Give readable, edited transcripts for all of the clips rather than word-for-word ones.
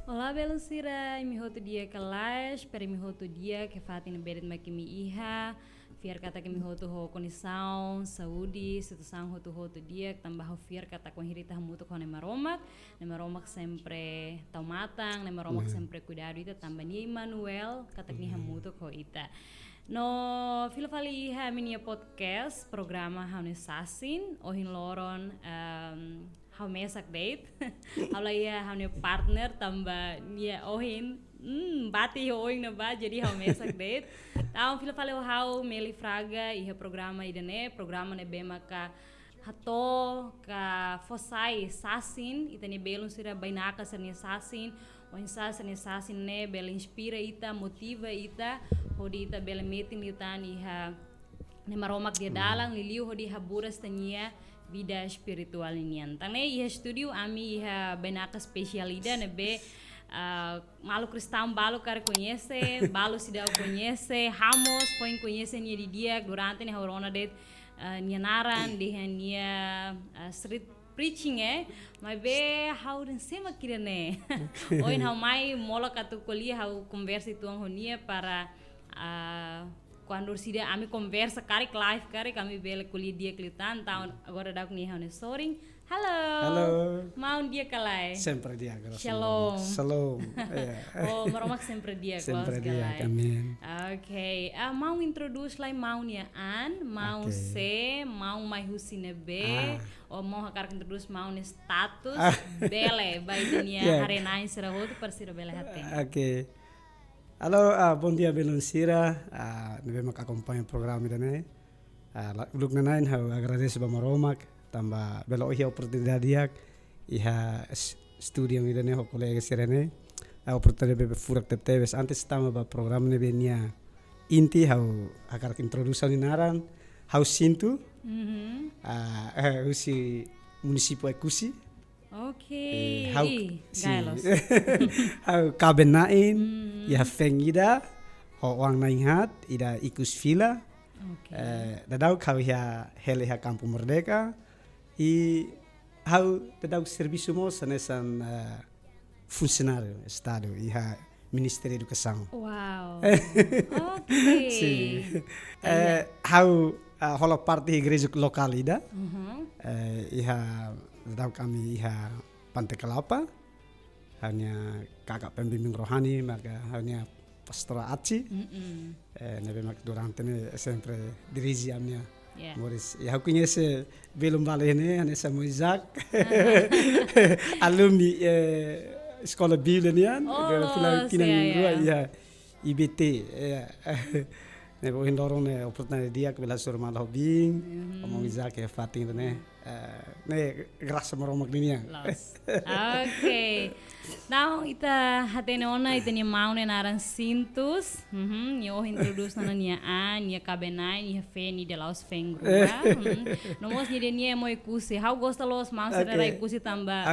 Olá, Belucira, mi hotu dia kelas, peri mi hotu dia que fatin berit makimi iha, fiar kata que mi hotu ho condição, saúde, situação hotu dia, que tambah ho fiar kata com hirita hamutu com nemaromak sempre taumatang, nemaromak sempre cuidado ita tambah ni Manuel, kata que ni hamutu ko ita. No filo fali iha minia podcast, programa haune sasin, ohin loron, how mesak date hawla ya hawne partner tambah nia ohin bati ohin na ba jadi how mesak date tahu fila fale how meli fraga iha programa ne bema ka hato ka fosai sasin itane belum sira bainaka serne sasin sasin ne bela inspira ita motiva ita hodi ita bela meeting itan iha ne maromak dia dalang liliu hodi haburas tania vida espiritual nian. Tane iha studio ami iha benaka specialida nebe malu cristão balo cara conhece, balo cidadão conhece, Ramos foi conhece nia di dia durante nia horona det nia naran de nia street preaching mas be how den sema kirane. Oin how mai mola katu kuliah how conversa tuang honia para quando sida ami conversa kari live kari kami bela kuliah dia klitan tahun agora dak ni hane soring halo mau dia kalai sempre dia shalom oh maromak sempre dia sempre dia amin okay mau introduce lai mau nia an mau se mau mai husine be ou mau hakar introduce mau ni status bele by dunia harenain sira hotu per sira bele haten okay. Halo, bom dia Belucira, nebe mak acompanha o programa dane. Look nanain how agradeço ba maromak, tamba belo ihia oportunidade diak, iha studio mi dane ho colega sirene. A oportunidade be furak teves antes tama ba programa nebe nia inti how akar introdução naran, how sintu. Usi município Ekusi. Okay. Galos. How kabenain, ya fengida, ho wang nainhat, ida ikus fila. Okay. Dadau kau ya hele ha Campo Merdeka. How dadau serviço mo sanesan funcionário estado iha Ministério da Educação. Wow. Okay. Sim. How hola parte igreja lokal ida. Iha dadau kami iha Pantai Kelapa, hanya kakak pembimbing rohani, maka hanya pastor Aci, nebe mak durante ne sempre dirigi amnya. Moris, ya aku nyese belum balik ini, hanya sama Isaac, alumni sekolah Bilenian, Filipina ya IBT, ne bo hindorong ne oportunidade dia ke bela sur malah bing, omong Isaac ya fating ne grasa maromak dunia. Okay. Now ita hatene ona ita ni maune naran sintus. Yo introduce nana nia an, nia kabenai, nia feni de laos fengrua. Nomos ni de nia mo ikusi. How gosta los maus era ikusi tamba.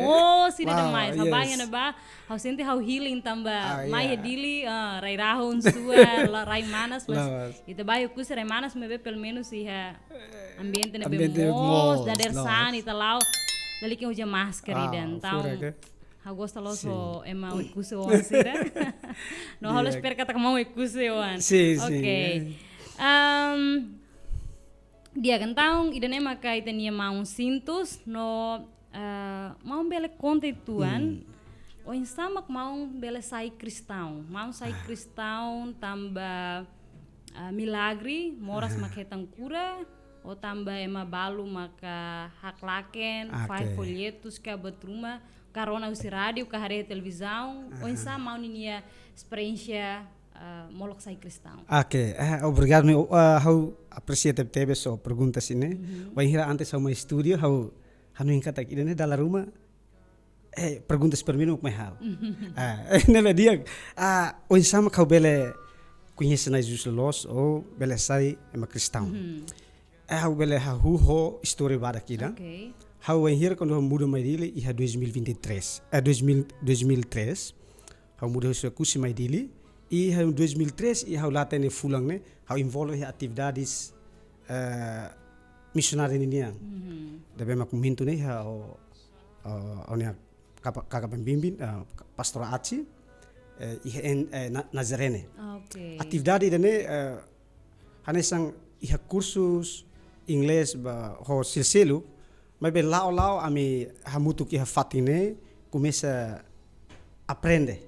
Mo sida demais. Habaya na ba? How senti how healing tamba. Mai dili rai rahun sua, rai manas mas. Ita ba ikusi rai manas mebe pelo menos iha ambiente ne bemos da dersan ita lau dali que uja máscara dan então eu gosto logo ema o ikusi on sira no halo espera kata mau ikusi on okay dia kantang ida ne maka ita nia mau sintus no mau bele conte tuan o insamak mau bele sai cristão mau sai cristão tamba milagre moras maketang cura o tambah ema balu maka hak laken, fai folhetos que abatruma, carona usi rádio, carreira televisão, ou insa mau ninia experiência molok sai cristão. Okay, obrigado meu, how appreciate tebe so perguntas ini. Vai hira antes ao meu estúdio, how hanu ingkata idane dalam rumah. Perguntas per minuto mai hal. Nela dia, o insa kau bele conhece na Jesus los ou bele sai ema cristão. How bele ho história bada kida. Okay. How we hier quando muda mai dili iha 2023. 2003. How muda so kusi mai dili. Iha 2003 iha latene fulang ne. How involve hi atividades missionária ni niang. Dabe mak mintu ne ha o nia kakak pembimbing pastor Aci iha Nazarene. Oke. Atividade dane hanesang iha kursus inglês ba ho silselu mas be lao ami hamutuk iha fatine começa aprende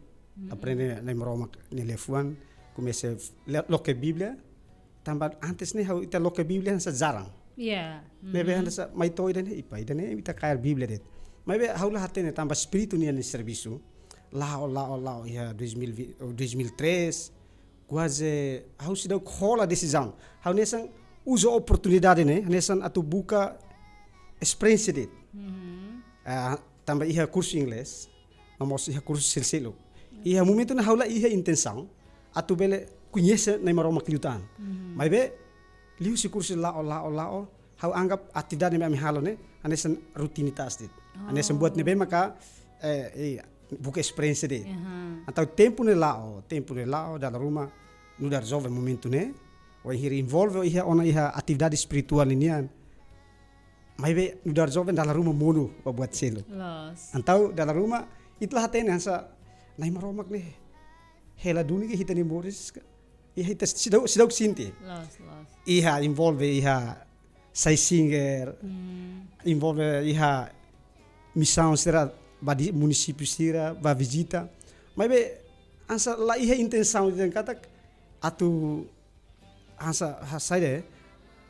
na Roma ni lefuan começa loke Bíblia tambah antes ne ita loke Bíblia sa jarang. Iya. Maybe hansa may toy dane ipa dane ita kair Bíblia det. Maybe haula hatene tambah espiritu ni ni serviço. Lao ya 2003 quase hau se deu rola decisão. Hau nesang usa oportunidade ne nesan atu buka experiência det. Tambah iha curso inglês, mamos iha curso silsilo. Iha momento na haula iha intenção atu bele conhece na maroma kliutan. Maybe liu si kursi lao hau anggap atividade me halo ne anesan rutinitas dit anesan buat ne be maka buka experiência dit atau tempo ne lao dalam rumah nu dar resolve momento ne o hiri involve iha ona iha atividade spiritual inian maybe nu dar resolve dalam rumah mono buat selo atau dalam rumah itlah hatene hansa nai maromak ne hela dunia hita ni moris iha hita sidau sinti iha involve iha sai singer involve iha missão será badi município será ba visita mas be ansa la iha intenção de kata atu ansa saide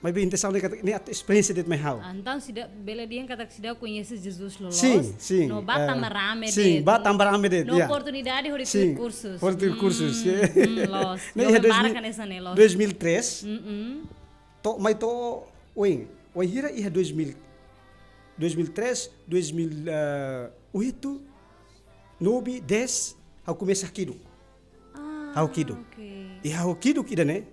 mas be intenção de kata ni experiência de hau então sida bela dia kata sida conhece Jesus lolos sim no batamba rame de sim batamba rame de no oportunidade de cursos los no marca nessa ne los 2003 mai to oing hira iha 2003 2008 9 10 hau começa kidu hau kidu e hau kidu kidane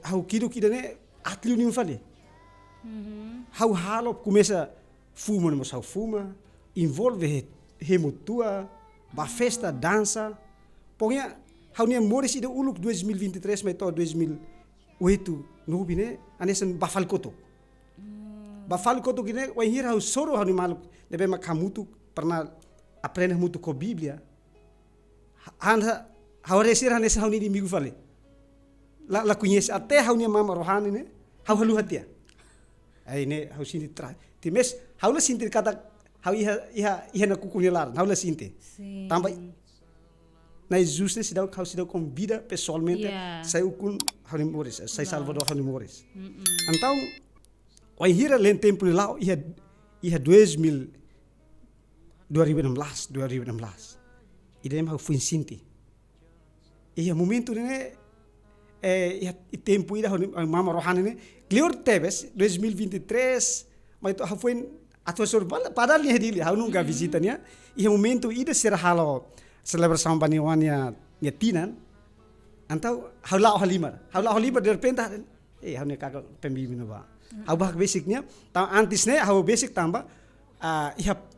hau kidu kidane atliu ni fale hau halo começa fuma no hau fuma envolve remutua ba festa dança pokoknya hau ni moris ida uluk 2023 mai to 2008 no bine anesan bafal koto gine wa hira hau soro hau ni maluk debe makamutu pernah aprende mutu ko Biblia handa hau resir hanes hau ni di migu fale la conhece até hau ni mama rohani ne hau halu hatia ai ne hau sinti tra times hau la sinti kata hau iha na kukunelar hau la sinti tambah na Jesus ne sidau convida pessoalmente sai ukun Honi Morris sai Salvador Honi Morris então o hira len tempo lá ia 2016 idem hau fui sinti ia momento ne ia tempo ida mama rohani ne glior tebes 2023 mas hau foi atosor padahal ni hadili hau nunca visitanya ia momento ida será halo celebração baniwania tinan antau haulau halimar de repente hau ne kakak pembimbing ba hau bah basicnya antes ne hau basic tamba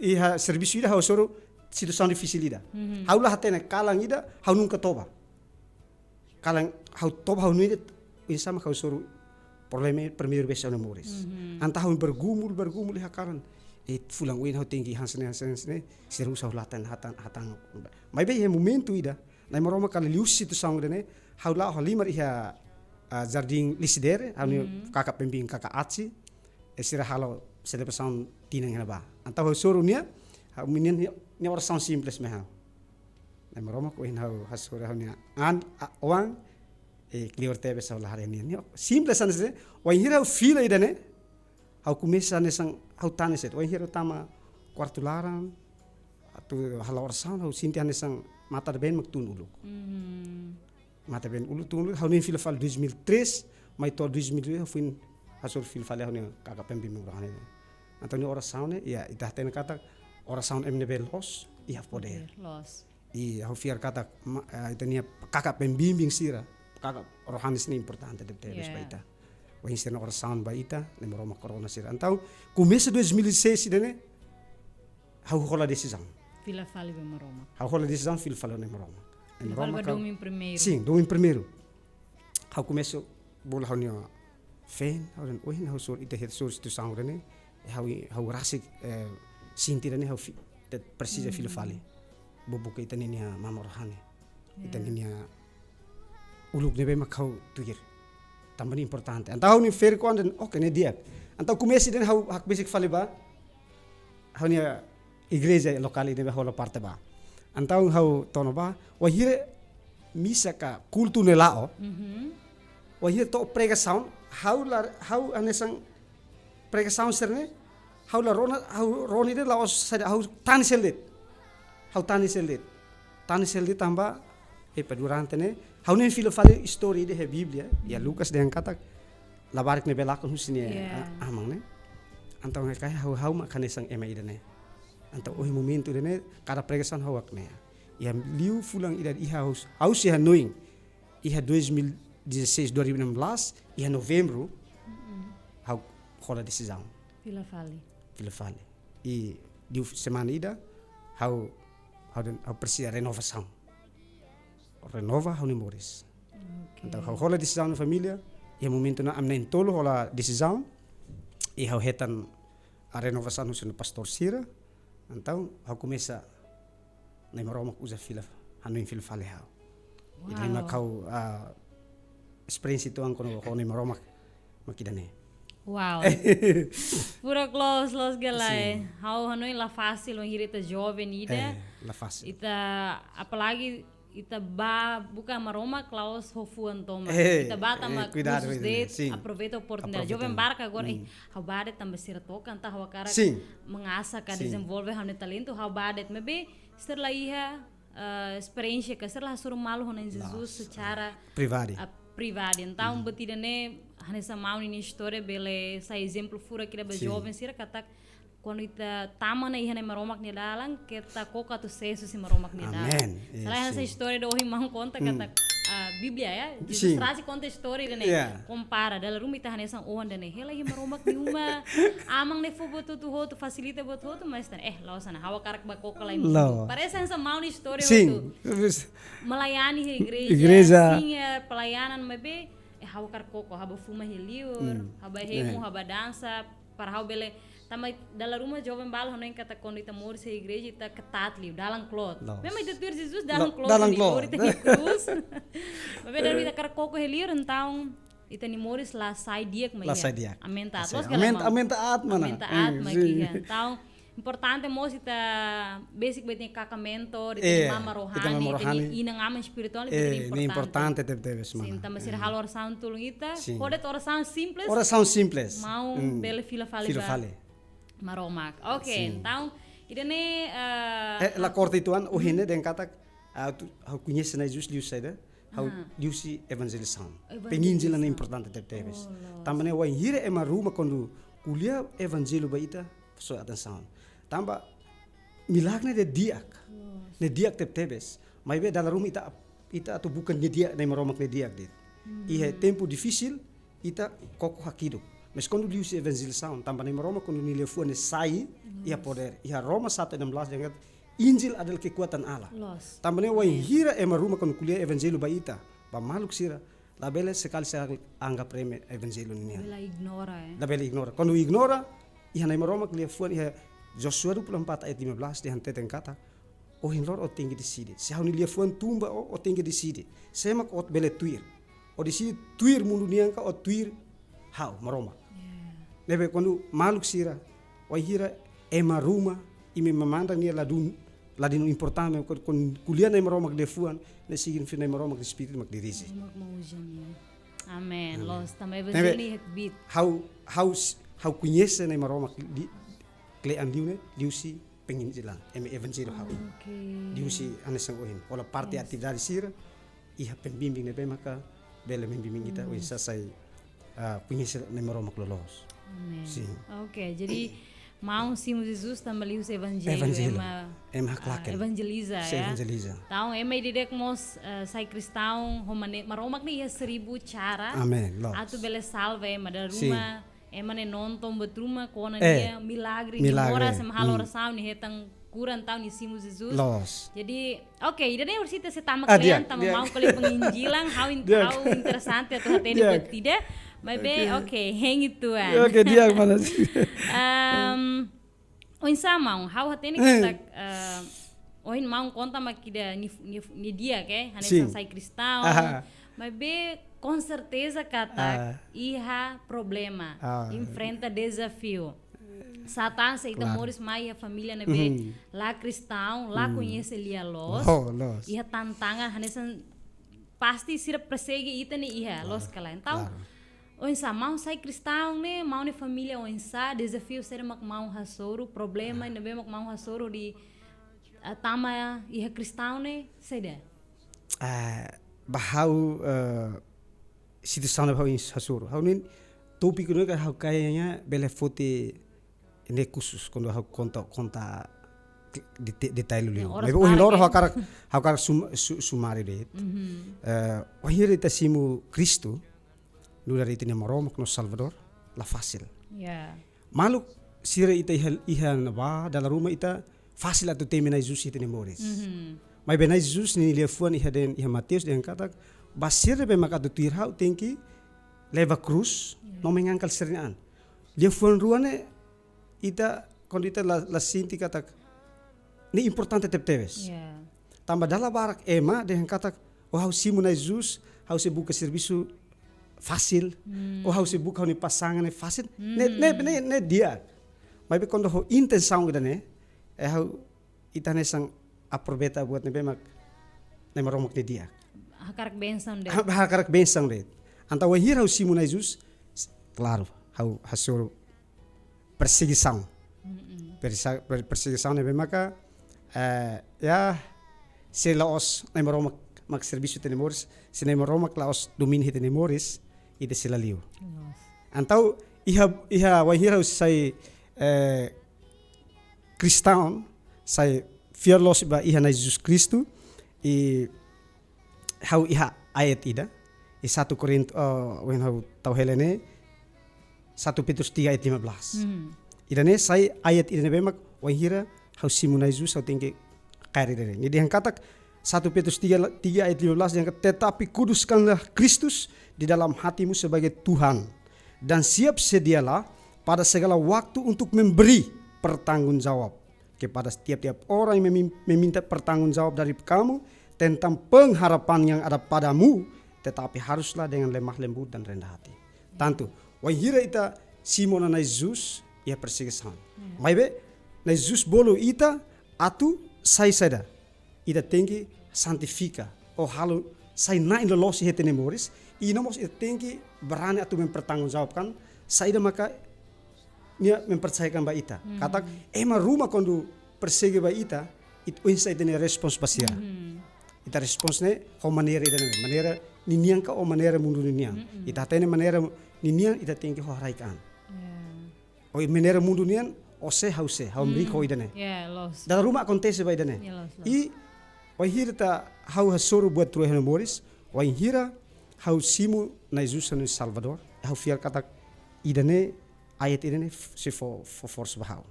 iha serviço ida hau soro situação difícil ida hau lah hatena kalang ida hau nunca toba kalang hau toba hau nuide insama hau soro problema primeiro vez na Morris anta hau bergumul iha karan fulang win hau tinggi hansne seru sau latan hatang mai be momento ida na maroma kala lius situação dene hau la halimar iha jardim lisidere hau kakak pembimbing kakak Aci esira halo celebração tinang hena ba anta hau soro nia hau minen ni oração simples me hau na maroma ko hau hasura hau nia oang klior tebe sau la hari ni simples anse wa hira fila ida ne hau começa nesang hau tane set wa hira tama quarto laran atu hala oração hau sinti nesang mata de ben maktun uluk mata ben uluk tun hau ni fila fal 2003 mai to 2002 hau fin hasur fila fal hau ni kakak pembimbing rohani antoni oração ne ya itah ten kata oração MNB los ia poder los hau fiar kata itania kakak pembimbing sira kakak rohani ni importante de tebes baita wa insena oração baita ne moroma corona sira então começa 2006 dene hau rola decisão fila fale be maroma hau rola decisão fila fale ne moroma domingo primeiro sim domingo primeiro hau começo bola hau nio fen hau den hau sur ite het sur situação dene hau rasik sinti dane hau precisa fila fale bobuka itaninia mama rohani itaninia uluk nebe makau tuir tambah importante antau ni fair ko anden oke ne dia antau kumesi den hau hak basic fale ba hau ni igreja lokal nebe hola parte ba antau hau tono ba wahire misa ka kultu ne lao wahire to pregação hau anesang pregação serne hau la roni de laos sada hau tani selit tamba durante ne hau nem filo fale story de he Biblia ya Lucas de angkata labarik ne belakon husini amang ne antau kai hau makane sang ema idane antau momento dene kada pregação hau akne ya liu fulang ida iha haus ya noing iha 2016 2016 iha novembro hau rola decisão Vila Fale e di semana ida hau precisa renovação renova hau memoris então hau rola decisão na família e momento na amna tolo rola decisão e hau hetan a renovação no pastor Sira então hau começa na maroma usa fila hanu in Vila Fale hau e makau experiência itu ang kono na maroma makidane. Wow. Pura close galai. How hanoi la fácil on hirita jovem ida. La fácil. Ita apalagi ita buka maroma Klaus hofuan toma. Ita tama cursos de aproveita a oportunidade. Jovem barca agora how bad também ser toca anta how cara mengasa ka desenvolve hanu talento how bad maybe setelah iha experiência que setelah suruh malu honan Jesus secara privado. Então, batidane hanesa mau ni história bele sa exemplo fura kira ba jovem sira kata quando ita tama na ihane maromak ni dalang kita koka tu sesu si maromak ni dalang. Salah essa história do ohi mau conta kata Biblia ya. Jesus traz conta história dene compara dalam rumah ita hanesa ohan dene hela hi maromak ni uma amang ne fo botu tu hotu facilita botu hotu mas lawa sana hawa karak ba koka lain. Parece essa mau ni história itu. Melayani igreja. Sim, pelayanan maybe hau kar koko haba fuma heliur haba hemu haba dança para hau bele tama dalam rumah jovem bal hono kata quando ita mor se igreja ita ketat liu dalam clot mesmo ita tuir Jesus dalam clot ita ni cruz mas dalam ita kar koko heliur então ita ni moris la sai diak mai amenta então importante mos ita basic betting kaka mentor ita mama rohani ita inang ama espiritual ita importante teve sim também ser hal oração tulung ita pode oração simples mau bele fila fale maromak então ida ne la corte ituan o hine den kata hau conhece na Jesus liu saida hau liu si evangelização penginjilan é importante teve também wa hire ema ruma quando kuliah evangelho ba ita so atenção tamba milagre de diak tebes mas be dalam rumah ita atau bukan dia na maromak ne diak dit ihe tempo difícil ita koko hakido mas quando liu se evangelização tamba na maromak quando ni lefu ne sai ia poder ia Roma 1:16 dengan Injil adalah kekuatan Allah tamba ne wa hira rumah quando kuliah evangelho ba ita ba maluk sira la bele sekali saya anggap reme evangelho ni la bele ignora quando ignora ia na maromak lefu ia Joshua 24 ayat 15 di hanteten kata o hinlor o tinggi decide se hauni lia fuan tumba o tinggi decide semak ot bele tuir o decide tuir mundu niangka o tuir hau maroma lebe quando maluk sira o hira ema ruma ime mamanda nia ladino importante kon kuliah na maroma de fuan le sigin fin na maroma de espírito mak dirisi amen los também evangelho bit how conhece na maroma klean liu si penginjilan evangelho hau liu si anesang ohin ola parte atividade sira iha pembimbing nebe maka bele membimbing kita wisa sai conhece na maroma lolos sim jadi mau sim Jesus também liu se evangelho evangeliza ya então didek mos sai cristão romane maromak ni 1000 cara atu bele salva dalam rumah emane nonton betruma kona dia milagre ora sama hal oração ni hetang kuran tahu ni simu Jesus jadi ida ne ursita se tamak kalian tama mau kali penginjilan how interessante atau hatene buat tidak maybe hang itu dia mana Oin sama, hau hatene katak oin mau konta makida ni dia ke, hane Sim. sai cristão, mas be com certeza katak iha problema, enfrenta desafio. Satan se ita moris mai a família na be lá cristão, lá conhece ele a los. Iha tantangan hanesan pasti sira persegi ita ni iha los kala. Então, onsa mau sai cristão ne, mau ne família onsa desafio ser mak mau hasoro, problema na be mak mau hasoro di tama iha cristão ne, seda. Bahau situação bahau hasoro. Hau nin topik nu ka hau kayaknya bele fote ini khusus quando hau conta detail liu. Mas o loro hau karak sumari det. O hier ita simu Cristo nu dari tina Maromak no Salvador la fácil. Malu sira ita iha na ba dalam rumah ita fácil atu temena Jesus ita ni Moris. Mas benai Jesus ni lefuan iha Mateus dengan kata basir be makatu tirhau tengki leva cruz no mengangkal serinaan. Lefuan ruane ita quando ita la sinti kata ni importante teves. Tambah dalam barak ema dengan kata oh hau simu na Jesus hau se buka serviço fácil ou hau se buka ni pasangan fácil ne dia. Mas be quando ho intenção ida ne hau ita ne sang aproveita buat nebe mak ne Maromak ne dia. Hakarak bensang deh. Hakarak bensang deh. Anta wa hir hau simu na Jesus, claro, hau hasoro perseguição. Perseguição nebe maka ya se laos ne Maromak mak serviço te Moris, se ne Maromak laos domini te Moris, ite sila liu. Antau iha wa hir hau sai cristão, sai fearless ba iha na Jesus Kristo i hau iha ayat ida i 1 Korintus when hau tau helene 1 Petrus 3 ayat 15. Ida ne sai ayat ida ne bemak wa hira hau simu na Jesus hau tinggi kairi dere. Jadi yang katak 1 Petrus 3 ayat 15 yang tetapi kuduskanlah Kristus di dalam hatimu sebagai Tuhan dan siap sedialah pada segala waktu untuk memberi pertanggungjawab kepada setiap orang yang meminta pertanggungjawab dari kamu tentang pengharapan yang ada padamu, tetapi haruslah dengan lemah lembut dan rendah hati. Tantu, wahira ita Simon na Jesus ia perseguição. Maibe na Jesus bolo ita atu sai sada. Ita tengi santifica o halu sai na in losi hetene moris, inomos ita tengi berani atu mempertanggungjawabkan saida maka nia mempercayakan ba ita. Katak ema rumah kondu persegi ba ita it insa itene respons basia. Ita responsne ho manera niniang ka o manera mundu niniang. Ita tene manera niniang ita tengi ho haraikan. O manera mundu nian o se hau mri ko idane. Dalam rumah kontese ba idane. I wahira hau hasoro buat truhen Moris, wahira hau simu na Jesus na Salvador, hau fiar katak idane ayat ini si force bahau.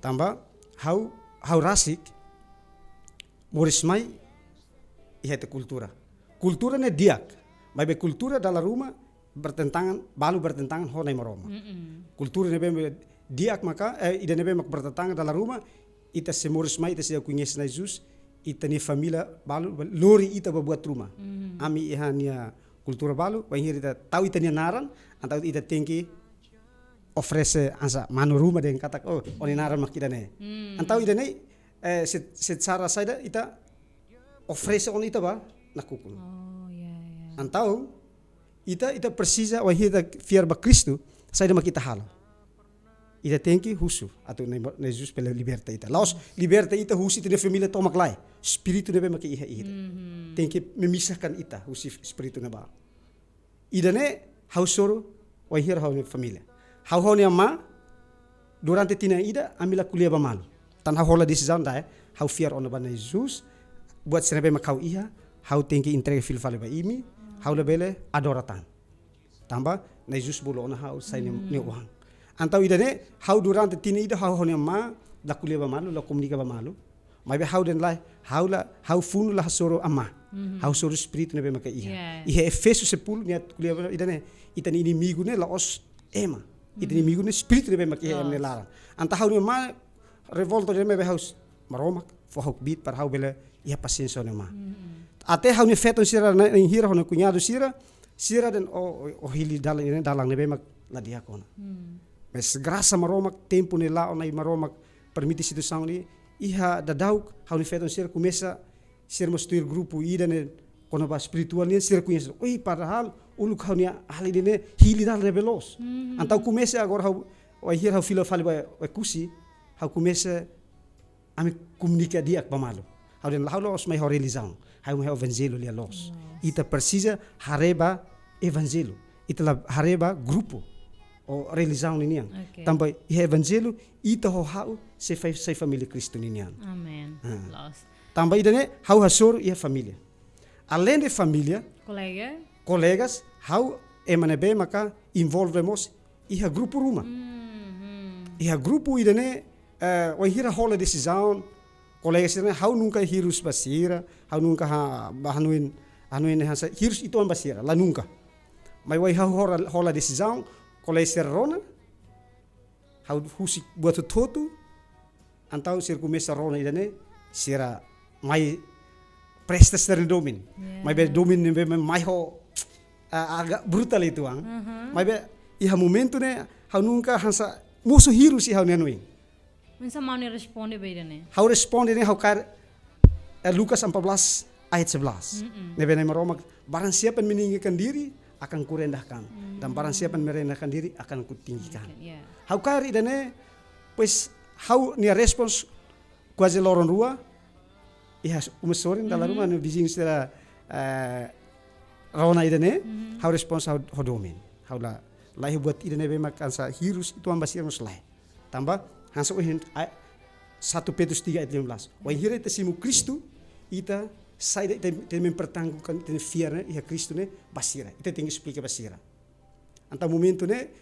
Tambah hau rasik Moris mai ihete kultura. Kultura ne diak. Mai be kultura dalam rumah balu bertentangan ho na Maroma. Kultura ne be diak maka ida ne be mak bertentangan dalam rumah ita se Moris mai ita se kunyes na Jesus ita ni familia balu lori ita buat rumah. Ami ihania kultura balu, wahir ita tahu ita ni naran, antau ita tinggi ofrece ansa manu rumah dengan kata oninaran makidane. Antau ida nei secara saida ita ofrece on ita ba nakukul. Antau ita precisa wahir ita fiar ba Kristo saida makita halo. Ita tenki husu atau na Jesus pela liberta ita. Laos liberta ita husi ita família tomak lai. Spiritu nebe maki iha ita. Tenki memisahkan ita husi spiritu neba. Ida ne hausoro wahir hau família. Hau ni ama durante tina ida amila kuliah bamalu. Tan hau hola decisão dae hau fiar ona ba Jesus buat senebe makau iha hau tenki entrega fil fale ba imi hau lebele adoratan. Tambah na Jesus bolo ona hau sai ni uang. Antau ida ne hau durante tina ida hau ni ama la kuliah bamalu la komunika bamalu. Mai be hau den lai hau funu la soro ama. Hau soro espiritu nebe makai iha. Iha Efesus 10 niat kuliah ida ne ita inimigo ne la os ema. Ita inimigo ne espiritu nebe makai iha ne larang. Anta hau ni ama revolto de me haus maromak fo hau bit par hau bele ia pasenso ne ma. Ate hau ni feton sira na hira hono kunyado sira den o hili dalang ne bemak la diakona. Mes grasa maromak tempo ne la onai maromak permiti situ sangli iha dadauk hau ni feton sira kumesa sira mostuir grupo ida ne kono ba spiritual ni sira kunyes. Oi padahal uluk hau ni ahli dine hili dal ne belos. Antau kumesa agora hau o hira hau filo fali ba kusi hau kumesa ami komunika diak bamalo. Hau den hau los mai horizon. Hau evangelho lia los. Ita precisa hareba evangelho. Ita la hareba grupo o religião ninian. Também evangelho ita hau se família Cristo ninian. Amen. Los. Também idane hau hasor ia família. Além de família, colegas, hau emanebe maka envolvemos ia grupo rumah. Ia grupo idane o hira hola decisão colegas idane hau nunca hirus basira, hau nunca bahanuin hasa hirus itu basira, la nunca. Mas wai hau hola decisão colegas rona hau husik buat tutu antau circumesa rona idane sira mai prestas dari domin. Mai be domin be mai ho agak brutal itu ang. Mai be iha momento ne hau nunca hansa musuh hirus hau nenuin. Mensa mau ni responde beda ne. Hau responde ne hau kar Lukas 14 ayat 11. Nebe ne maromak barang siapa yang meninggikan diri akan kurendahkan dan barang siapa yang merendahkan diri akan kutinggikan. Hau kar idane pues hau ni respons quasi loron rua iha umesorin dalam rumah nu bijing sera rawana idane hau respons hau hodomin. Hau la lai buat idane be makan sa hirus itu ambasir muslai. Tambah hansa uhin 1 Petrus 3 ayat 15. Wa hira ita simu Kristu ita sai ita mempertanggungan ita fiarna iha Kristu ne basira. Ita tinggi explica basira. Anta momento ne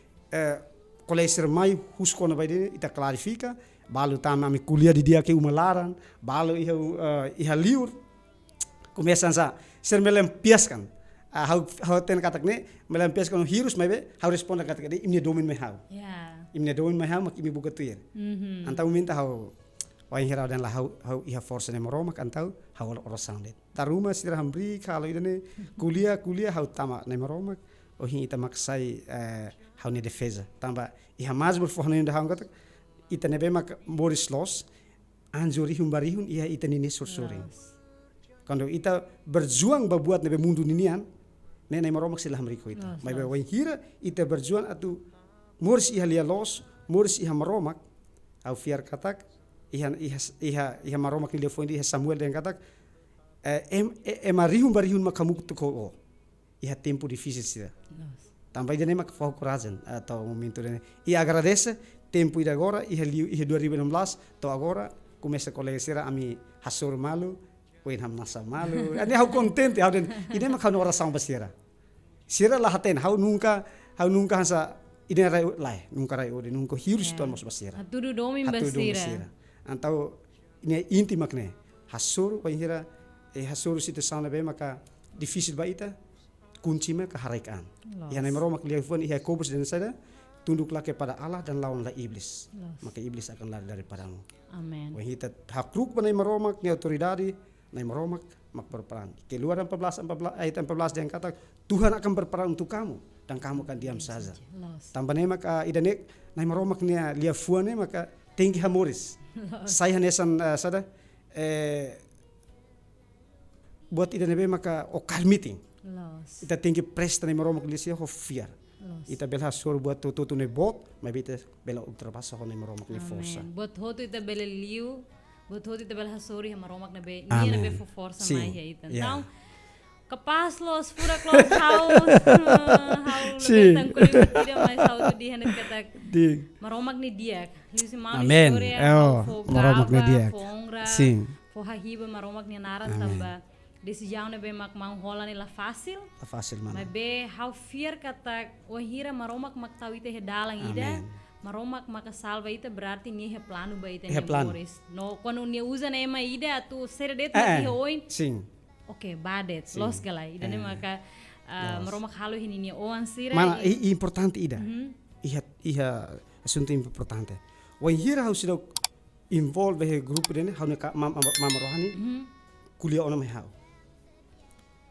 colecer mai huskona by dene ita clarifica balu tama mi kuliah di dia ke umalaran balu iha liur começam sa ser melempiaskan hau ten katak ne melempiaskan hirus mai be hau responda katak de imne domin mai hau. Imne domin mai hau mak imi buka tuir. Antau minta hau wai hira dan la hau iha force ne maromak antau hau orasang det. Taruma sira hambri kalau idane kuliah hau tama ne maromak ohin ita maksai hau ne defesa. Tamba iha mazbur fo ne hau katak ita nebe mak boris los anjurihun barihun iha ita nini sursuring. Kalau ita berjuang babuat nebe mundu ninian ne maromak sila hamriko ita. Mai wai hira ita berjuang atu moris iha lia los, moris iha maromak, au fiar katak, iha maromak ni lefoin iha Samuel dengan katak, emarihun barihun makamuk tuko o, iha tempo difícil sida. Também dia mak fau coragem atau momento dene. Ia agradece tempo ida agora iha 2016 to agora começa colega sira ami hasur malu, oin ham nasa malu. Ani hau contente hau den. Ide mak hau oração basira. Sira lahaten hau nunca hansa ide rai lai nunca rai ode nunca hirus tuan mos basira. Hatudu domin basira. Antau ini inti makne hasur wa hira hasur situ sana be maka difícil ba ita kunci me keharaikan. Ia na maromak liafun iha Yakobus dan sada tunduklah kepada Allah dan lawanlah iblis. Maka iblis akan lari daripadamu. Amen. Wa hita hakruk banai maromak ni autoridade nai maromak mak berperang. Keluar 14 ayat 14 yang kata Tuhan akan berperang untuk kamu dan kamu akan diam saja. Tambah maka idane nai maromak ni liafuane maka tinggi hamoris. Saya hanesan sada buat idane maka okal meeting. Ita tinggi presta nai maromak lisia ho fiar. Ita bela sur buat tutu ne bot, mai bita bela ultrapassa ho nai maromak ni força. Buat hotu ita bela liu, buat hotu ita bela hasori ha maromak na be, ni na be fo força mai ha ita. Então, kapas los fura close house, lebetang kulit tidak mai sautu di hendak kata maromak ni dia. Liu si mau historia, maromak ni dia. Sim. Fo hahiba maromak ni naran tamba. Decisão ne be mak mang hola ni la fácil. La fácil mana. Mas be hau fiar kata wahira maromak mak tahu ite hedalang ida. Maromak mak salva ita berarti ni he plano ba ita ni moris. No quando ni usa ne ma ida tu ser det na ki oin. Sim. Oke, badet. Los galai. Ida ne maka maromak halu hini ni oan sira. Mana importante ida. Iha assunto importante. Wahira hau sidok involve he grupo dene hau ne mama rohani kuliah ona me hau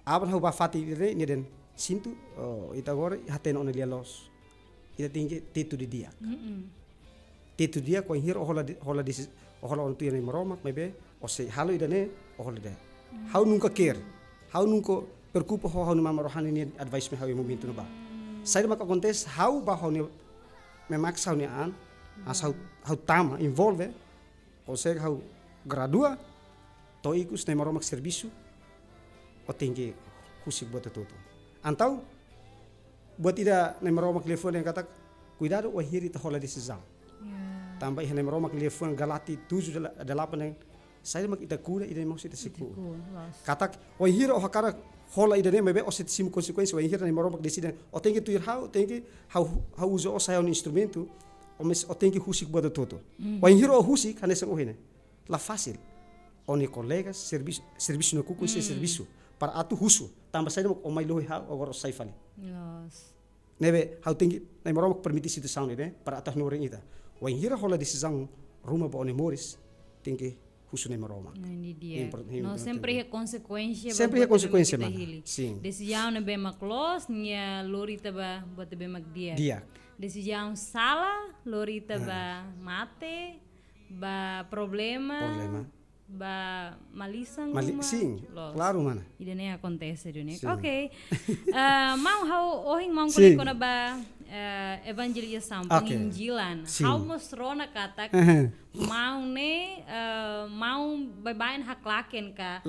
aban hau ba fati dene ni den sintu ita gore haten ona lia los ita tinggi titu di dia titu dia ko hir hola di hola on tu ne maromak mebe o se halu idane hola de hau nunca ker hau nunca perkupo hau ne mama rohani ni advice me hau mo bintu ba sai maka kontes hau ba hau ne memaksa hau ne an as hau tama involve consegue hau gradua to ikus na maromak serviço o tinggi husik buat tutu antau buat ida na maromak telefon yang kata cuidado o hiri ta hola decisão tambah na maromak telefon galati 7 8 yang saya mak ita kura ida mau sita siku kata o hiri o hakara hola ida ne mebe o sit sim konsekuensi o hiri na maromak deciden o tinggi tu hau tinggi hau uso o saya un instrumento o tinggi husik buat tutu o hiri o husik hanes o hene la fácil oni colegas serviço no kuku se serviço para atu husu tambah saja o mai lohi ha o sai fali nebe hau tinggi na maromak permiti situ sound ide para atas nuring ita wa hira hola decisão rumah ba oni moris tinggi husu na maromak ini dia no sempre é consequência sempre é consequência mana sim decisão na bem maklos nia lorita ba buat bem mak dia decisão sala lorita ba mate ba problema ba malisang sim claro mana ida nem acontece dunia ok mau hau ohing mau kuliko na ba evangelização penginjilan hau mostrou na katak mau ne mau babain haklaken ka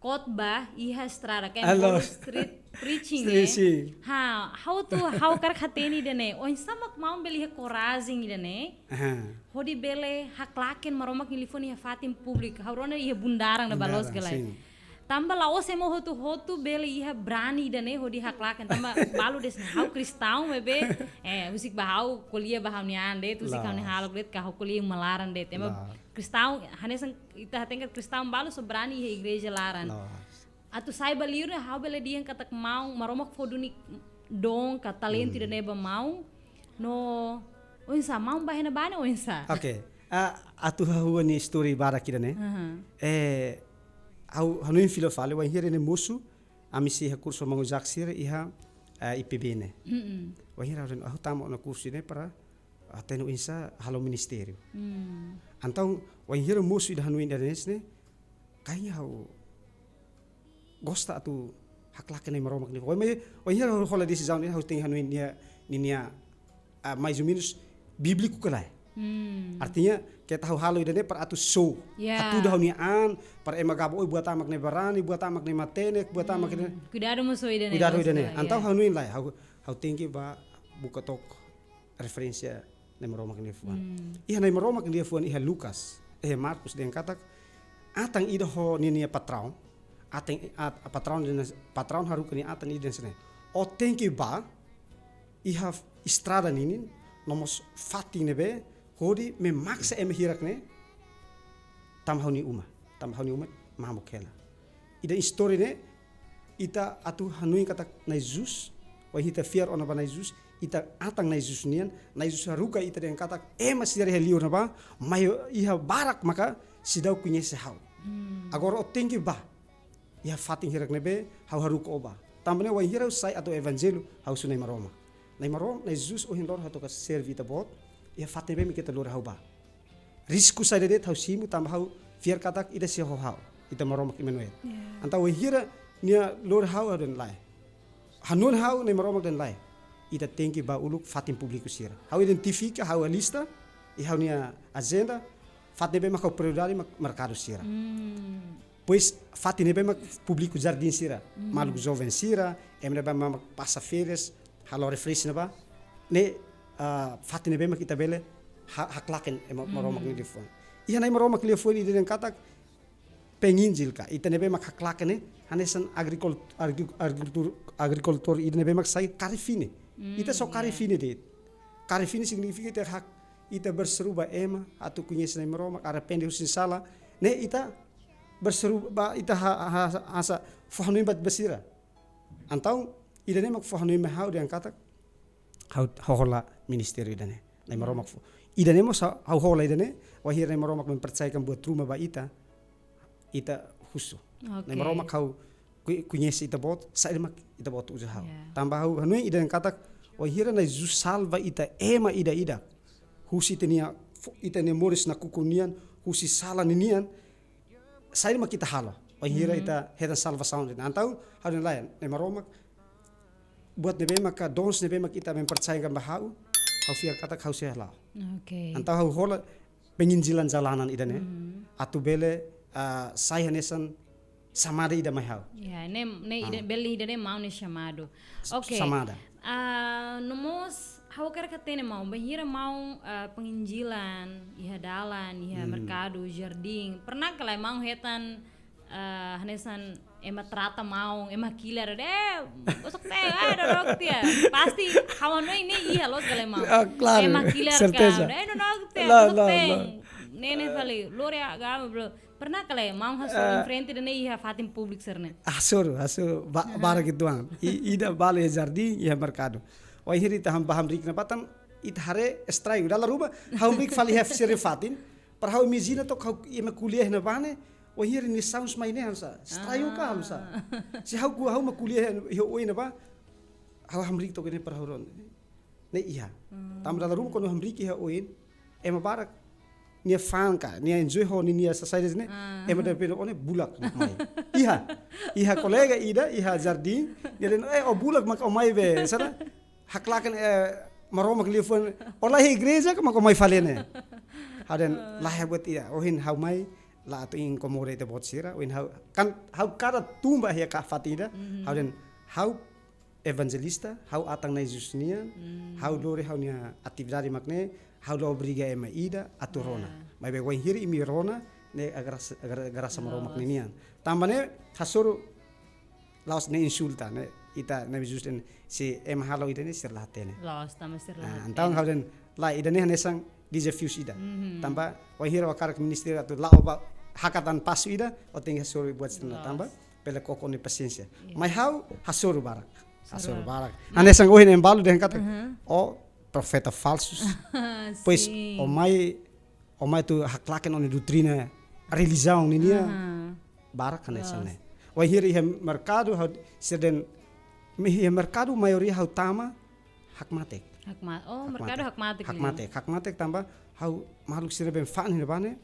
khotbah iha strada kayak street preaching hau kar khateni dene on samak mau beli coragem dene hodi bele haklaken maromak telefon iha fatim publik haurona iha bundarang na balos galai tambah laos emo hotu bele iha brani dene hodi haklaken tambah balu des hau kristau mebe usik bahau kuliah bahau nian de tu sikau ne halok det ka hau kuliah malaran det tema kristau hanesan ita hatenga kristau balu so brani iha igreja laran atu sai baliur hau bele dia katak mau maromak foduni dong ka talento dene ba mau no onsa mau bahena bana onsa okay atu hau ni story bara kidane hanuin filo fale wa hire ne musu amisi ha kurso mangu jaksir iha IPB ne wa hira ren tamo na kursi ne para atenu insa halo ministerio antau wa hira musu ida hanuin danes ne kayaknya hau gosta atu haklak ne maromak ne wa hira hola decisão ne hau ting hanuin nia mais ou menos bíblico kalai artinya kita tahu halu idane per atu show atu dah nian per emagabo buat amak ne barani buat amak ne matenek buat amak ne cuidado musuh idane antau hanuin lai hau tinggi ba buka tok referensia ne maromak ne fuan iha ne maromak ne fuan iha Lukas Markus den katak atang ida ho nia patraun atang patraun haru kini atang iden sene o tinggi ba iha estrada ninin nomos fati nebe hodi memaksa hirak ne tamhauni uma mahamukela ida story ne ita atu hanui kata na Jesus wa hita fear ona ba na Jesus ita atang na Jesus nian na Jesus haruka ita den kata masih dari heliur na ba mai iha barak maka sidau kunye se hau agora o tinggi ba iha fating hirak nebe hau haruka oba tambane wa hira sai atau evangelho hau sunai maroma na Jesus o hindor hatu ka servi ta bot ia fatne be kita lor hau ba risku sai de hau simu tam hau fiar katak ida si hau ita maromak Emmanuel anta wa hira nia lor hau den lai hanun hau ne maromak den lai ita tengki ba uluk fatim publiku sira hau identifica hau lista e hau nia agenda fatne be makau prioridade mercado sira pois fatne be mak publiku jardim sira malu jovem sira emre ba mak passa férias halo refresh ba ne fatine be kita bele haklaken maromak ni telefon iya nai maromak telefon ide den katak penginjil ka ita ne be mak haklaken ne hanesan agricultor ide ne be mak sai karifine ita so karifine de karifine significa ita hak ita berseru ba ema atau kunyes nai maromak arrepende usin sala ne ita berseru ba ita asa fahanuin bat basira antau idane mak fahanuin mahau dan katak hau hola ministeri idane nai maromak idane mo sa hau hola idane wahir ne maromak mempercayakan buat rumah ba ita husu. Ne maromak hau kunyesi ita bot sa ita bot uja hau. Tambah hau hanui idane katak wahir ne zu salva ita ema ida husi tenia ita ne moris na kukunian husi sala ninian sai mak kita halo. Wahir ita hedan salva sound. Antau hau ne lain ne maromak buat nebe maka dons nebe mak kita mempercayakan bahau hau fiar katak hau sehla. Antau hau hola penginjilan jalanan idane atu bele sai hanesan samada ida mai hau. Ya, ne beli idane mau ne chamado. Samada. Nomos hau kara katene mau bahira mau penginjilan, iha dalan, iha mercado, jardim. Pernah kalau mau hetan hanesan ema trata mau ema killer besok teh dorok dia pasti kawan ini iya los gale mau ema killer kan dorok teh besok teh nene vale lore agama bro pernah kale mau hasil frente dene iya fatim publik serne asur bara gituan ida bale jardim iya mercado wah hiri taham paham rik napatan it hare strike dalam rumah hau rik vale have sere fatin per hau mizina tok hau ema kuliah na bane wah hiri ni sounds mai ne hansa strayo ka hansa si hau ma kuliah ho oi na ba hau hamrik to ne per hau ne iya tam dalam rumah kono hamrik ha oi ema barak nia fanka nia enjoy ho nia society ne ema de pero one bulak mai iha kolega ida iha jardim dia bulak mak o mai be sana haklakan maromak lifon olah igreja ka mak o mai falene haden lah buat iya ohin hau mai la atu in komore te bot sira win hau kada tumba hia ka fatida hau evangelista hau atang na Jesusnia hau dore hau nia atividade makne hau do briga ema ida atu rona mai be wan hiri imi rona ne agar maromak ninian tambane hasuru laos ne insulta ne ita na Jesus den si ema halo ida ne sirlatene laos tama sirlatene antang hau den la ida ne hanesang disefius ida tamba wan hiri wakarak ministeri atu lao ba hakatan pasu ida o tinggal suri buat setengah tambah pele koko ni pasiencia mai hau hasuru barak ane sang ohin embalu dengan kata profeta falsus pois o mai tu haklaken oni doutrina religião ninia barak ane sangne wai hiri mercado hau seden mercado maioria hau tama hakmatek hakmatek tambah hau makhluk sira ben fan ni bane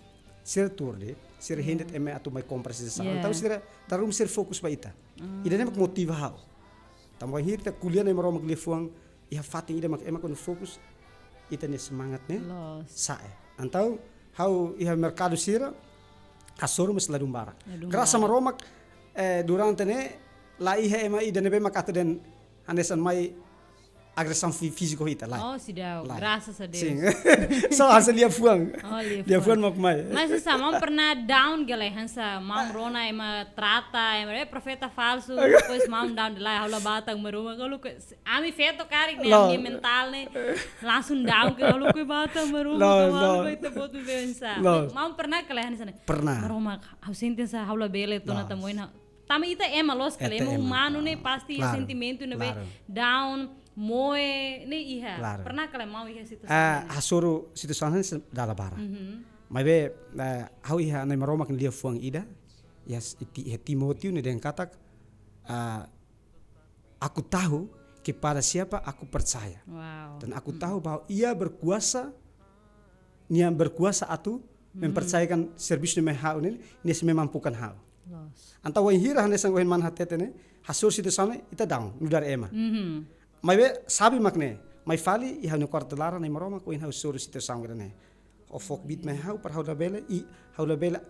sira turde sira hendet eme atu mai compras sa tahu sira tarum sira fokus ba ita ida ne mak motiva hau tambah hir ta kuliah ne marom glifuang iha fating ida mak emak kon fokus ita ne semangat ne sae antau hau iha mercado sira kasur mas ladum barak grasa maromak durante ne la iha ema ida ne be mak atu den hanesan mai agressão físico ita lá. Sidau. Graças a Deus. Sim. Só asa lia fuang. Lia fuang mak mai. Mas sa mam pernah down gale hansa mam rona ema trata ema profeta falso depois mam down de lá aula batang maruma kalau ami feto karik ne ami mental ne langsung down ke kalau ke batang maruma kalau ke tebot bensa. Mam pernah kale hansa ne. Pernah. Maruma ausente sa aula bele to na tamoina. Tama ita ema los kale ema humano ne pasti sentimento ne be down moe ne iha pernah kalian mau iha situ hasuru situ sana dala bara mai be hau iha ne maromak dia fuang ida yes Timotius ne dengan katak aku tahu kepada siapa aku percaya dan aku tahu bahwa ia berkuasa atu mempercayakan servis ne hau ne sememampukan hau antau wan hira hanesang wan man hatetene hasur situ sana ita down nudar ema mai be sabi makne mai fali iha no quarto lara nei maroma ko in hau suru situ sangrene o fok bit mai hau par hau da bela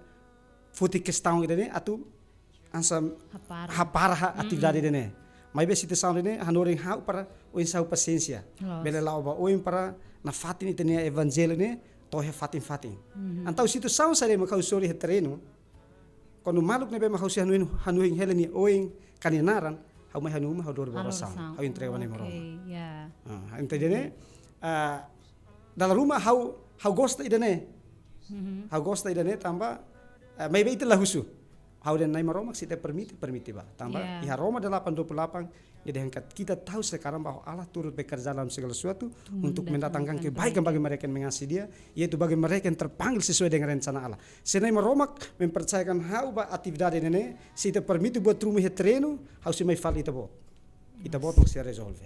futi questão idene atu ansa hapara atividade dene mai be situ sangrene hanoring hau para o in sau paciência bela la oba o in para na fatin itene evangelho ne to he fatin antau situ sang sare ma kau suri hetereno quando maluk ne be ma kau si hanuing heleni oing kaninaran hau mai hanu hau dor borasang hau entrega ne moro entendene dalam rumah hau gosta idane hau gosta idane tamba mai be itulah husu hau dan naik Roma kita permiti ba. Tambah Yeah. iha Roma 8:28 jadi angkat kita tahu sekarang bahwa Allah turut bekerja dalam segala sesuatu untuk mendatangkan kebaikan bagi mereka yang mengasihi Dia, yaitu bagi mereka yang terpanggil sesuai dengan rencana Allah. Senai Roma mempercayakan hau ba atividade nene, si ita permiti buat rumah terreno, hau si mai fal ita bot. Ita bot mesti resolve.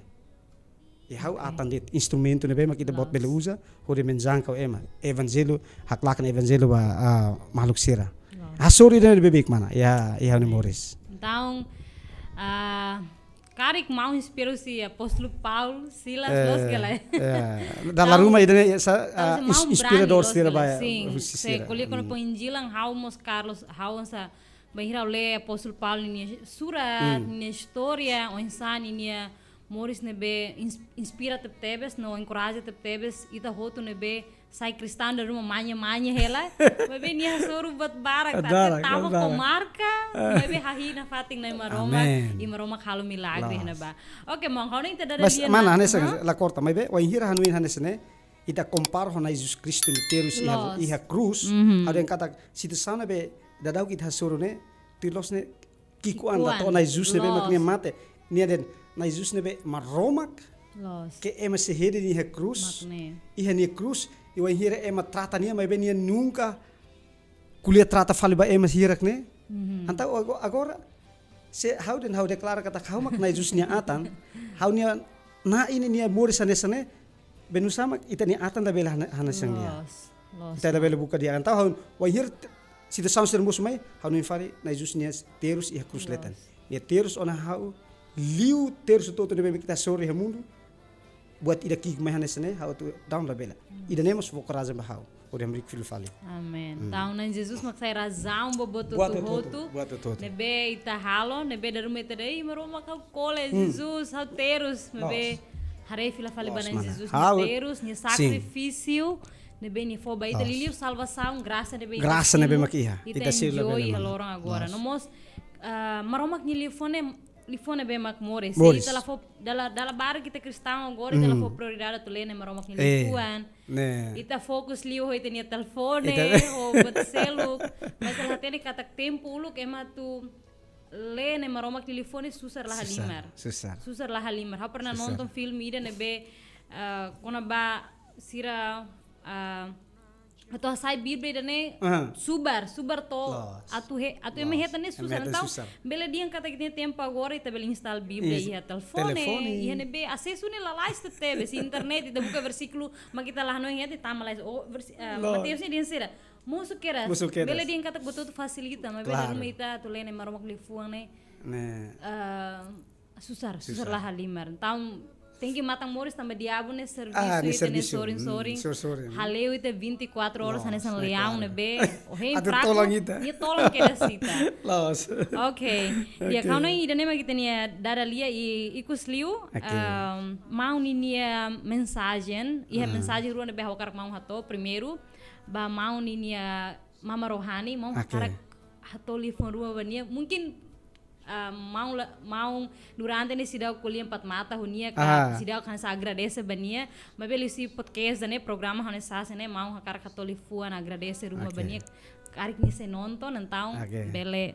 E hau atan dit instrumento nebe mak kita bot bela usa, hore menjangkau ema evangelio haklakan evangelio ba makhluk sira. Hasori dan bebek mana? Ya, iya ni Morris. Então, Karik mau inspirasi apóstolo Paulo, Silas, los que lá. Dalam rumah itu inspirador sira ba. Sim, se colhe quando põe injilang haumos Carlos, hausa bahira le apóstolo Paulo ni sura ni história, o insani ni Morris nebe inspira tebes, no encoraja tebes, ita hoto nebe sai cristão da rumah manya hela, bebe ni hasoro bat barak tapi tahu komarka, bebe hahina fating na Roma kalau milagre na ba. Oke, mong kau ni tidak ada dia. Mana hanes la corta, bebe, wa hira hanuin hanes ne, ita comparo hona Jesus Cristo terus iha cruz, ada yang kata situ sana be dadau kita hasoro ne, tilos ne kikuan da to na Jesus ne be maknya mate, ni ada na Jesus ne be maromak, que ema se hede ni iha cruz, iha ni cruz. Eu hira ema trata nia mas benia nunca kuliah trata fali ba ema hirak ne antau agora se how declara kata kau mak na Jesus nia atan how nia na ini nia Morris sane benu sama ita nia atan da bela hanasang dia ita da bela buka dia antau how wa hir sita sound sermus mai how nia fali na Jesus nia terus ia cruz letan nia terus ona how liu terus toto de kita sore mundo buat ida kik mai hanesane how tu down la bela ida nemos vokaraza bahau o dem rik fil fali amen tahu nan Jesus mak sai razão boboto tu nebe ita halo nebe daru meta dei maroma kau kole Jesus how terus nebe harei fila fali banan Jesus terus ni sacrifício nebe ni foba ita liliu salvação graça nebe makia ita joy halorang agora nomos maromak ni lifone be mak Morris ita la fo dala bar kita cristão agora ita la fo prioridade tu lene maromak ni lifuan ita fokus liu ita ni telefone o batselu mas ela tem kata tempo uluk ema tu lene maromak ni lifone susar lah halimar ha pernah nonton film ida nebe kona ba sira atau sai Bíblia dane subar to atu eme heta ne susar então bela dia kata que tem tempo agora e tabela install Bíblia e telefone e nebe acesso ne la lista teve se internet da buka versículo mas kita lah no heta tama lá Mateus ni dinsira musu kera bela dia kata betul facilita mas bela rumah ita tu lene maromak lifuang ne susar lah halimar então tem que matar Morris também diabo nesse serviço ite sorin haleu ite 24 horas nesse leão ne be o rei fraco ni tolong que necessita okay dia kau não ida nema kita nia dada lia e ikus liu mau ni nia mensagem mensagem rua ne be hokar mau hato primeiro ba mau ni nia mama rohani mau karak hato lifon rua bania mungkin mau durante ne sidau kuliah 4 mata hunia ka sidau kan sa agradece bania mabeli si podcast ne programa hone sa ne mau hakar katolifuan agradece rumah bania karik ni se nonton então bele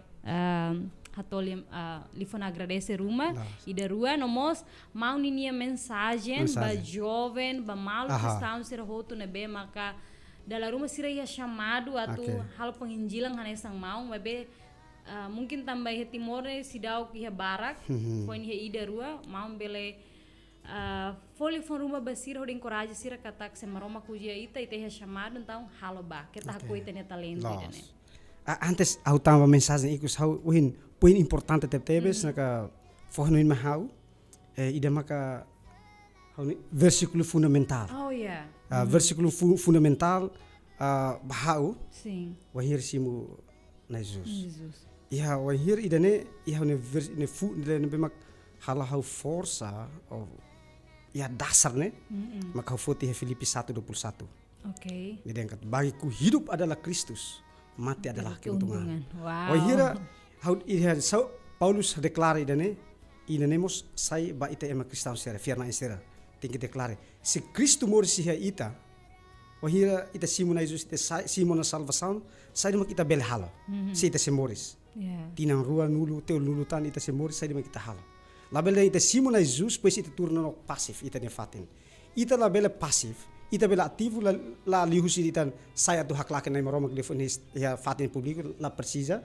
hatoli lifon agradece rumah ida rua nomos mau ni nia mensagem ba jovem ba malu que estão ser roto ne be maka dalam rumah sira ia chamado atu hal penginjilan hanesang mau mabe mungkin tambah timore sidau ki barak poin he ida rua mau bele foli fon rumah basira ho encoraje sira katak se maroma kujia ita he chamado então halo ba kita aku ita ne talento ida ne antes au tamba mensagem ikus hau win poin importante tebes naka fornoin mahau ida maka versículo fundamental versículo fundamental bahau sim wahir simu na Jesus ia wahir idane ia ne fu ne bemak halau força ia dasar ne maka foti Filipi 1:21 okay jadi angkat bagiku hidup adalah Kristus mati adalah keuntungan wow ia Paulus deklara idane mos sai ba ita ema kristão sera fierna sera tem que declarar se Cristo morre ita Wahira ita simona Jesus ita simona salvação, sai de kita bele halo. Si ita se moris. Tinang rua nulu teu nulu tan ita se moris sai de kita halo. La bele ita simona Jesus pois ita turno no pasif ita ne fatin. Ita la bele pasif, ita bele ativo la lihusi ita saya tu hak laken na maroma telefonis ya fatin publiko la precisa.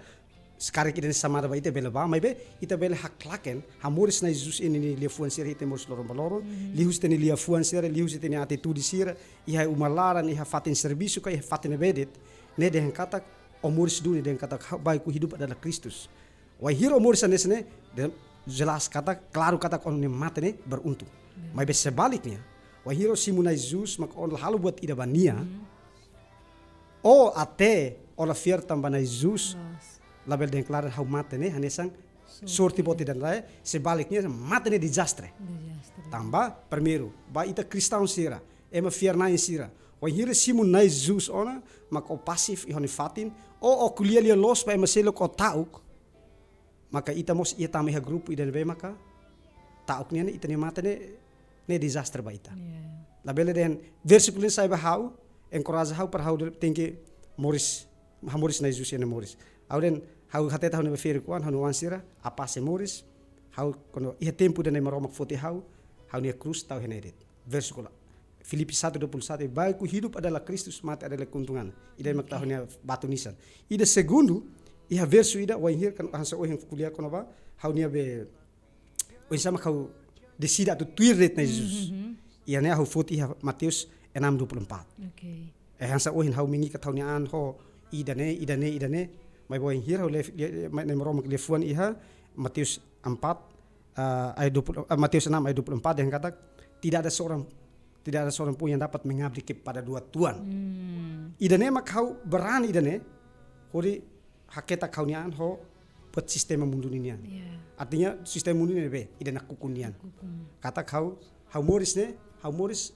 Sekarang kita sama ada ita bele ba, mai be ita bele hak laken ha moris na Jesus ini liafuan sira ita moris loron baloro, lihus teni liafuan sira, lihus teni atitude sira, iha umalaran iha fatin serviço ka iha fatin bedet, ne dehen kata o moris dunia dehen kata baikku hidup adalah Kristus. Wai hiro moris anesne jelas kata, claro kata on ne mate ne beruntung. Mai be sebaliknya, wai hiro simuna Jesus mak on halu buat ida bania. O ate ola fier tambana Jesus. Label den klaar hau mate ne hanesang sorti boti dan raya sebaliknya mate ne desastre. Tamba primeiro ba ita kristão sira ema fier na sira wa hira simun na Jesus ona mak o pasif ihoni fatin o kulia lia los pa ema selo ko tauk maka ita mos ia tame ha grupo ida be maka tauk ne ita ne mate ne desastre ba ita. Label den versículo sai ba hau encourage hau par hau tenge moris ha moris na Jesus ene moris. Auden hau hate tahun be fer kuan hanu wansira apa se moris hau kono ia tempo de maromak foti hau ne cruz tau henedet versículo Filipi 1:21 baikku hidup adalah Kristus mati adalah keuntungan ida mak tahunnya batu nisan ida segundo ia verso ida wa hir kan hansa ohin kuliah kono ba hau nia be o sama kau decida tu tuiret na Jesus ia ne hau foti Matius 6:24 okay hansa ohin hau mingi ka tahunnya an ho ida ne mai boy hir hau ne maromak lefuan iha Matius 4 ayat 20 Matius 6 ayat 24 yang kata tidak ada seorang pun yang dapat mengabdi kepada dua tuan. Idane mak kau berani idane hori haketa kau nian ho buat sistem mundu nian. Artinya sistem mundu ni be idana kukunian. Kata kau hau moris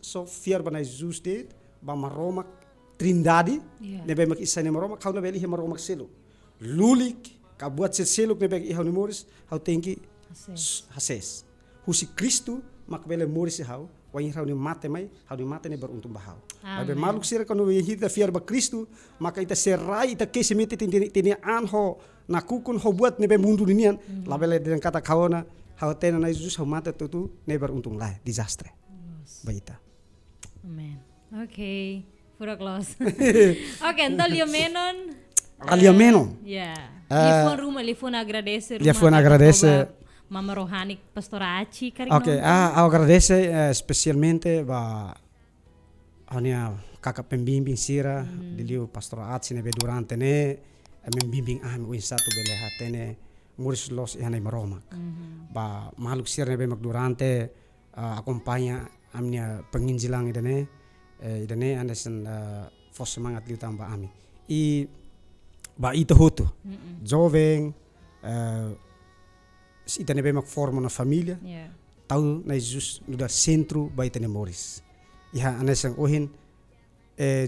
so fiar banai Jesus de ba maromak trindade nebe mak isane maromak kau na beli he maromak selo. Lulik ka buat seluk nebe ihau ni moris hau tengki hases. Husi Kristu mak bele moris hau wa hau ni mate mai hau ni mate ne beruntung bahau. Abe maluk sira kono hita fiar ba Kristu maka ita serai ita kesemete tini anho na kukun ho buat nebe mundu nian la bele den kata kawana hau tena na Jesus hau mate tutu ne beruntung lah desastre. Baita. Amen. Okay. Pura close. Okay, então Menon. Menon. Lifon agradece. Lifon agradece. Mama Rohani Pastor Aci. Okay, agradece especialmente ba hanya kakak pembimbing sira diliu Pastor Aci nebe durante ne membimbing win satu bele hatene muris los ihane maroma. Ba maluk sira nebe mak durante acompanya amnia penginjilang idane andersen fos semangat liu tambah ami. Ba ita hotu jovem ita nebe mak forma na família tau na Jesus no dar centro ba ita ne moris iha anesang ohin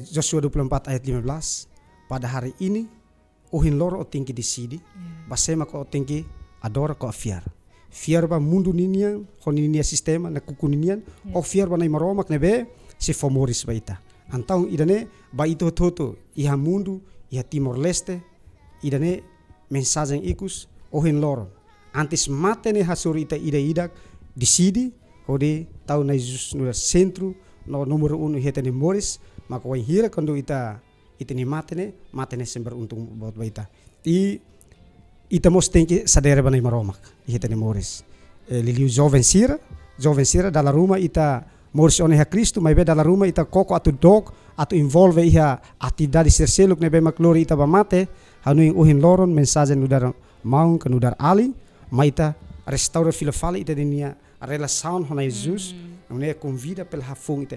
Joshua 24 ayat 15 pada hari ini ohin loro o tinggi di sidi basema ko o tinggi adora ko fiar ba mundu ninian honinia sistema na kukunian o fiar ba na maromak nebe se fomoris ba ita antau idane ba ito toto iha mundu iha Timor Leste idane mensagem ikus ohin loro antes mate ne hasuri ita idak di sidi hode tau na Jesus no centro no numero 1 hetene moris maka wai hira kando ita ni mate ne sember untung buat baita ita mos tenki sadere banai maromak hetene moris liliu jovem sira dalla rumah ita moris one ha Kristu mai be dalla rumah ita koko atu dog atu involve iha atividade serseluk ne be maklori ita ba mate hanu uhin loron mensagem nudar maung ke nudar ali maita restaura filofale ita dinia relação com Jesus não é convida pela hafung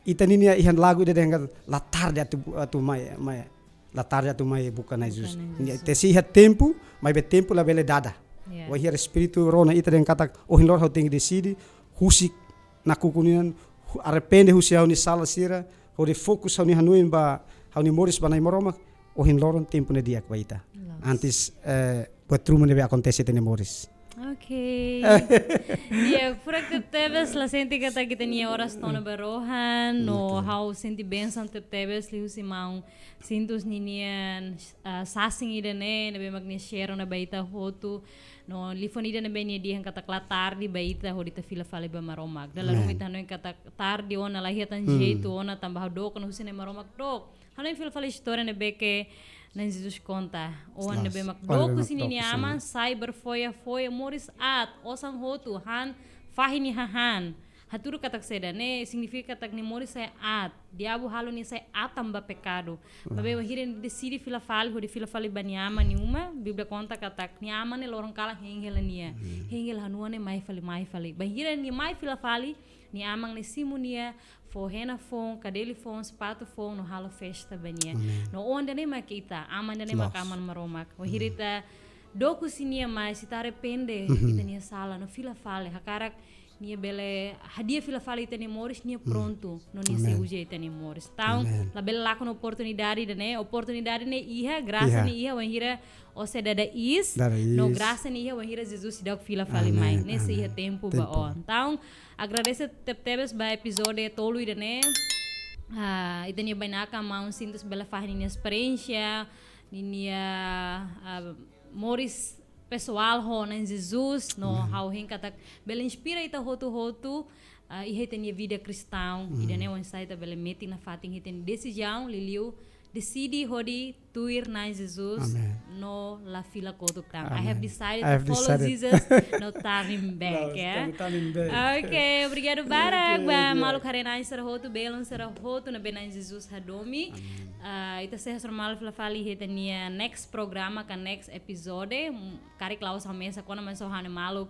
ita ninia ihan lagu ita dengan la tarde atu mai bukan Jesus te si ha tempo mai be tempo la bele dada wa hier espiritu rona ita dengan kata ohin lor hau tinggi decidi husik na kukunian arrepende husi hau ni sala sira hau de fokus hau ni hanuin ba hau ni moris banai moroma ohin loron tempo ne diak baita antes buat rumah nebe acontece tene moris. Oke. Dia furak tebes la senti kata kita nia horas tona barohan no how senti benção tebes liu si mau sintus ninian sasing ida ne be magni share na baita hotu no lifon ida ne be nia dia kata klatar di baita hodita fila fale ba maromak dala rumit hanu kata tardi ona lahiatan jeito ona tambah do kan husine maromak dok hanu fila fale história ne be ke na Jesus conta o ande be mak doku sini ni aman cyber foya moris at osang hotu han fahini hahan haturu katak seda ne significa katak ni moris sai at diabu halu ni sai atam ba pecado babe wahiren decide fila fali bani ama ni uma biblia conta katak ni ama ne lorong kala hengel nia hengel hanuane mai fali bahiren ni mai fila fali ni amang ni simunia fo hena fon kadeli fon sepatu fon no halo festa bania no onde ne makita amanda ne makaman maromak o hirita doku sinia mai sitare pende kita nia sala no fila fale hakarak nia bele hadia fila fale itani moris nia pronto no nia se uje itani moris taun la bele lakon oportunidade ne iha graça ni iha wanhira o se dada is no graça ni iha wanhira Jesus dak fila fale mai nesse iha tempo ba on taun agradeço tebes ba episódio tolu ida né itania banaka maun sintos bela farninha experiência ninia moris pessoal ho na Jesus no how hen kata bela inspira ita hotu ihe tenia vida cristão ida né on saita bela meti na fatin hiten decisão liliu decidi hodi tuir na Jesus no la fila kotu kram. I have decided to follow Jesus, no turning back, Ok, obrigado Barak, ba malu karena sera hotu belon sera hotu na benan Jesus hadomi. Ita seha normal fila fali hetania next programa kan next episode. Kari klaus hamesa kona man so hane maluk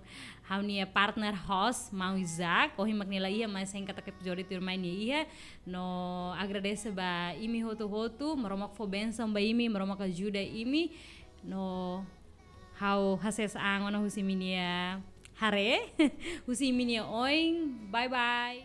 haunia partner host mau Isaac, ohi magnila ia mas hen kata episode tur main ia. No agradeço ba imi hotu maromak fo benção ba imi maromak ajuda imi no how hases ang ona husiminia hare husiminia oing bye bye.